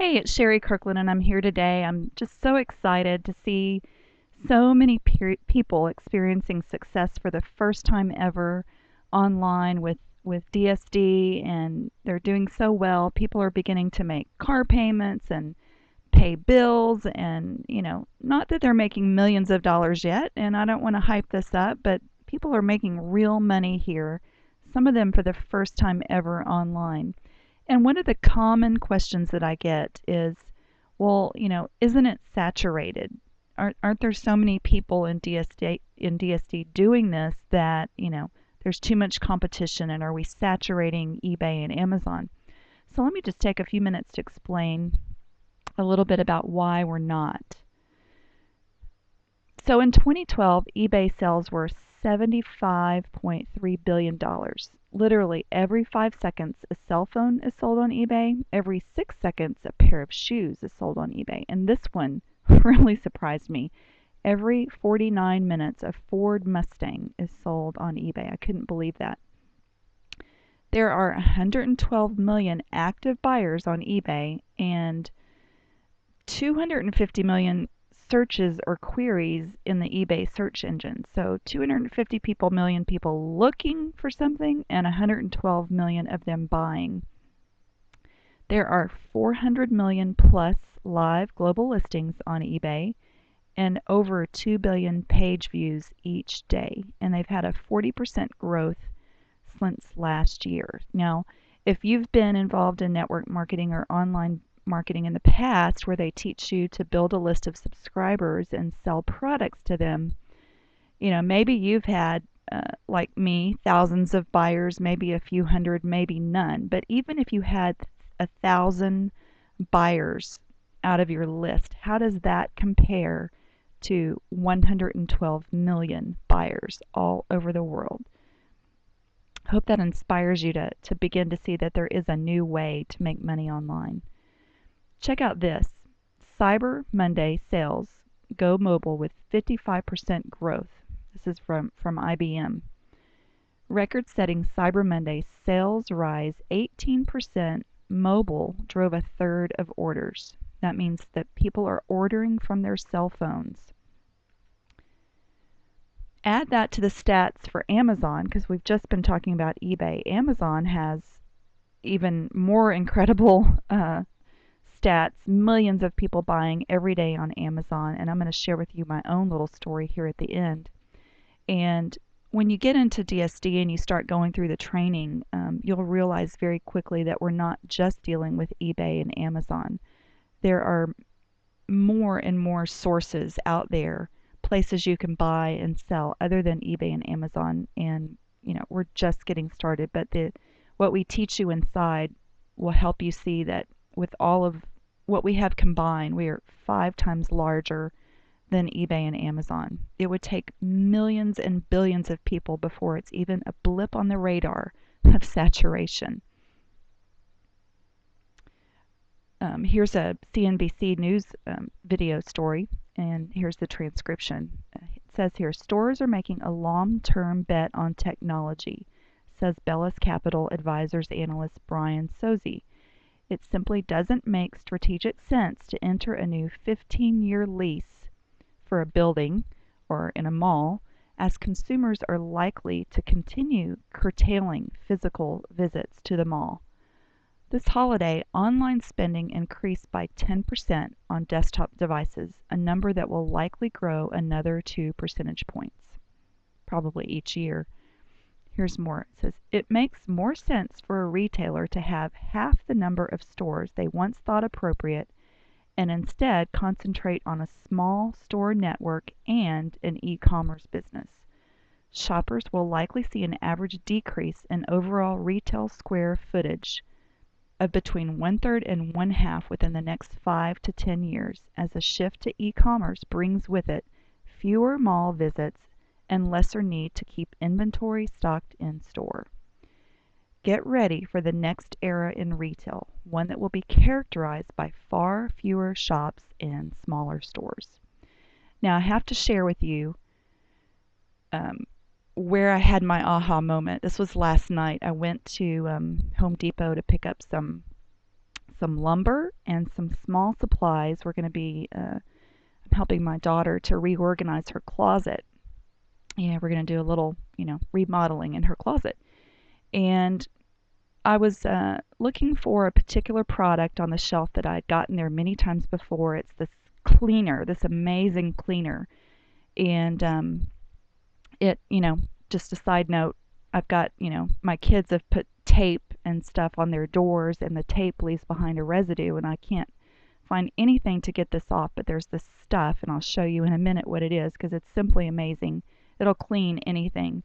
Hey, it's Sherri Kirklin, and I'm here today. I'm just so excited to see so many people experiencing success for the first time ever online with DSD, and they're doing so well. People are beginning to make car payments and pay bills, and not that they're making millions of dollars yet, and I don't want to hype this up, but people are making real money here, some of them for the first time ever online. And one of the common questions that I get is, well, isn't it saturated? Aren't there so many people in DSD doing this that, there's too much competition, and are we saturating eBay and Amazon? So let me just take a few minutes to explain a little bit about why we're not. So in 2012, eBay sales were $75.3 billion. Literally every 5 seconds, a cell phone is sold on eBay. Every 6 seconds, a pair of shoes is sold on eBay. And this one really surprised me. Every 49 minutes, a Ford Mustang is sold on eBay. I couldn't believe that. There are 112 million active buyers on eBay and 250 million searches or queries in the eBay search engine. So 250 million people looking for something and 112 million of them buying. There are 400 million plus live global listings on eBay and over 2 billion page views each day. And they've had a 40% growth since last year. Now, if you've been involved in network marketing or online marketing in the past where they teach you to build a list of subscribers and sell products to them, maybe you've had, like me, thousands of buyers, maybe a few hundred, maybe none. But even if you had 1,000 buyers out of your list, how does that compare to 112 million buyers all over the world? Hope that inspires you to begin to see that there is a new way to make money online. Check out this. Cyber Monday sales go mobile with 55% growth. This is from IBM. Record-setting Cyber Monday sales rise 18%. Mobile drove a third of orders. That means that people are ordering from their cell phones. Add that to the stats for Amazon, because we've just been talking about eBay. Amazon has even more incredible stats, millions of people buying every day on Amazon, and I'm going to share with you my own little story here at the end. And when you get into DSD and you start going through the training, you'll realize very quickly that we're not just dealing with eBay and Amazon. There are more and more sources out there, places you can buy and sell other than eBay and Amazon, and we're just getting started, but what we teach you inside will help you see that with all of what we have combined, we are 5 times larger than eBay and Amazon. It would take millions and billions of people before it's even a blip on the radar of saturation. Here's a CNBC News video story, and here's the transcription. It says here, stores are making a long-term bet on technology, says Bellis Capital Advisors analyst Brian Sozzi. It simply doesn't make strategic sense to enter a new 15-year lease for a building or in a mall, as consumers are likely to continue curtailing physical visits to the mall. This holiday, online spending increased by 10% on desktop devices, a number that will likely grow another 2 percentage points, probably each year. Here's more. It says, it makes more sense for a retailer to have half the number of stores they once thought appropriate and instead concentrate on a small store network and an e-commerce business. Shoppers will likely see an average decrease in overall retail square footage of between 1/3 and 1/2 within the next 5 to 10 years, as a shift to e-commerce brings with it fewer mall visits and lesser need to keep inventory stocked in store. Get ready for the next era in retail, one that will be characterized by far fewer shops and smaller stores. Now, I have to share with you where I had my aha moment. This was last night. I went to Home Depot to pick up some some lumber and some small supplies. We're going to be helping my daughter to reorganize her closet. Yeah, we're going to do a little, remodeling in her closet. And I was looking for a particular product on the shelf that I had gotten there many times before. It's this cleaner, this amazing cleaner. And it, just a side note, I've got, my kids have put tape and stuff on their doors, and the tape leaves behind a residue, and I can't find anything to get this off, but there's this stuff, and I'll show you in a minute what it is because it's simply amazing. It'll clean anything.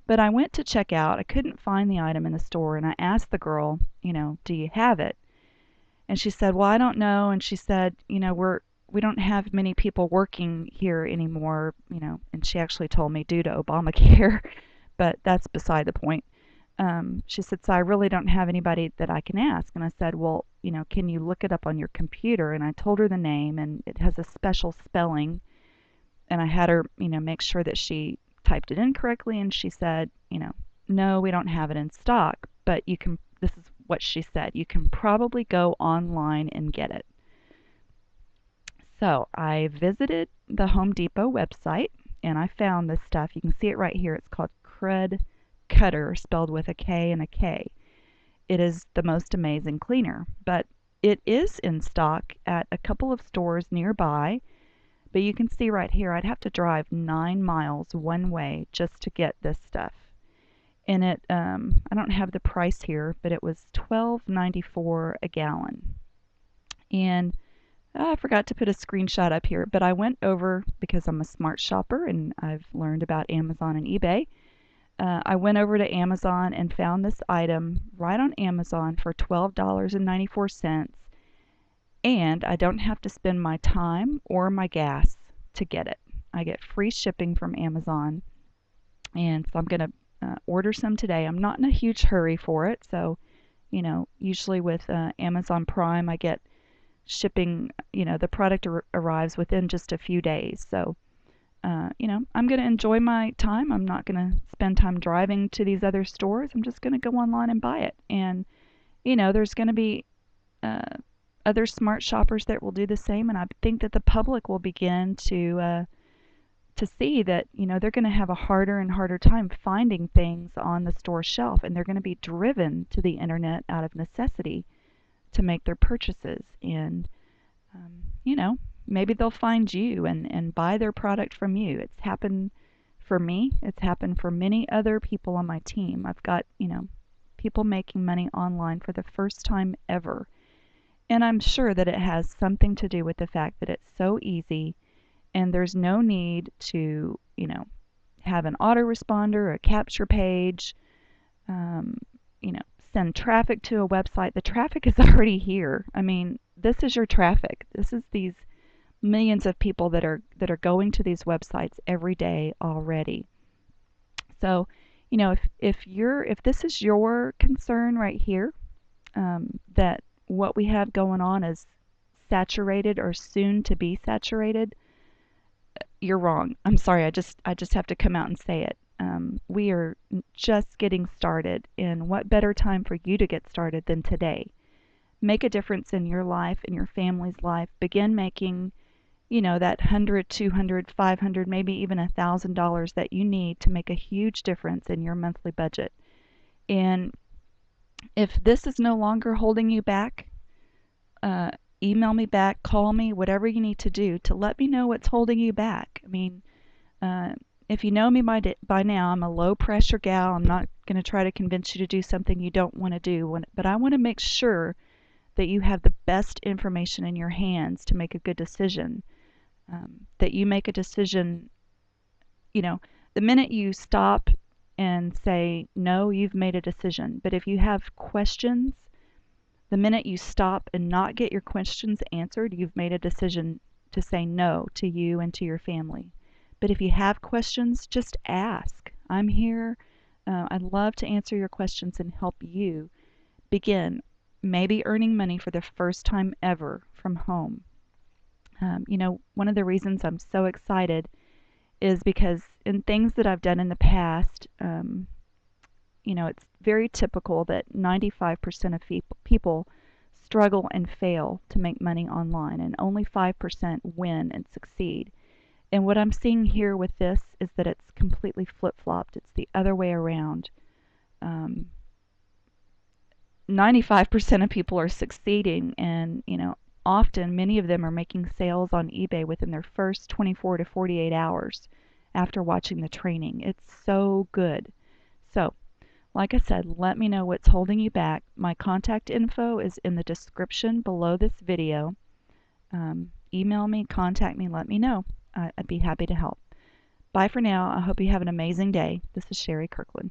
But I went to check out. I couldn't find the item in the store, and I asked the girl, do you have it? And she said, well, I don't know. And she said, we don't have many people working here anymore, and she actually told me due to Obamacare, but that's beside the point. She said, so I really don't have anybody that I can ask. And I said, well, can you look it up on your computer? And I told her the name, and it has a special spelling. And I had her, make sure that she typed it in correctly. And she said, no, we don't have it in stock, but you can, this is what she said, you can probably go online and get it. So I visited the Home Depot website, and I found this stuff. You can see it right here. It's called Crud Cutter, spelled with a K and a K. It is the most amazing cleaner, but it is in stock at a couple of stores nearby. But you can see right here, I'd have to drive 9 miles one way just to get this stuff. And it, I don't have the price here, but it was $12.94 a gallon. And I forgot to put a screenshot up here, but I went over, because I'm a smart shopper and I've learned about Amazon and eBay. I went over to Amazon and found this item right on Amazon for $12.94. And I don't have to spend my time or my gas to get it. I get free shipping from Amazon. And so I'm going to order some today. I'm not in a huge hurry for it. So, usually with Amazon Prime, I get shipping, the product arrives within just a few days. So, I'm going to enjoy my time. I'm not going to spend time driving to these other stores. I'm just going to go online and buy it. And, there's going to be other smart shoppers that will do the same, and I think that the public will begin to see that they're going to have a harder and harder time finding things on the store shelf, and they're going to be driven to the internet out of necessity to make their purchases. And maybe they'll find you and buy their product from you. It's happened for me. It's happened for many other people on my team. I've got people making money online for the first time ever. And I'm sure that it has something to do with the fact that it's so easy and there's no need to, have an autoresponder, a capture page, send traffic to a website. The traffic is already here. I mean, this is your traffic. This is these millions of people that are going to these websites every day already. So, if this is your concern right here, that what we have going on is saturated or soon to be saturated, you're wrong. I'm sorry. I just have to come out and say it. We are just getting started, and what better time for you to get started than today? Make a difference in your life, in your family's life. Begin making, that $100, $200, $500, maybe even $1,000 that you need to make a huge difference in your monthly budget. And if this is no longer holding you back, email me back, call me, whatever you need to do to let me know what's holding you back. I mean, if you know me by now, I'm a low pressure gal. I'm not going to try to convince you to do something you don't want to do, but I want to make sure that you have the best information in your hands to make a good decision. That you make a decision, the minute you stop and say no, you've made a decision. But if you have questions, the minute you stop and not get your questions answered, you've made a decision to say no to you and to your family. But if you have questions, just ask. I'm here. I'd love to answer your questions and help you begin maybe earning money for the first time ever from home. One of the reasons I'm so excited is because in things that I've done in the past, it's very typical that 95% of people struggle and fail to make money online, and only 5% win and succeed. And what I'm seeing here with this is that it's completely flip-flopped. It's the other way around. 95% of people are succeeding, and often many of them are making sales on eBay within their first 24 to 48 hours after watching the training. It's so good. So, like I said, let me know what's holding you back. My contact info is in the description below this video. Email me, contact me, let me know. I'd be happy to help. Bye for now. I hope you have an amazing day. This is Sherri Kirklin.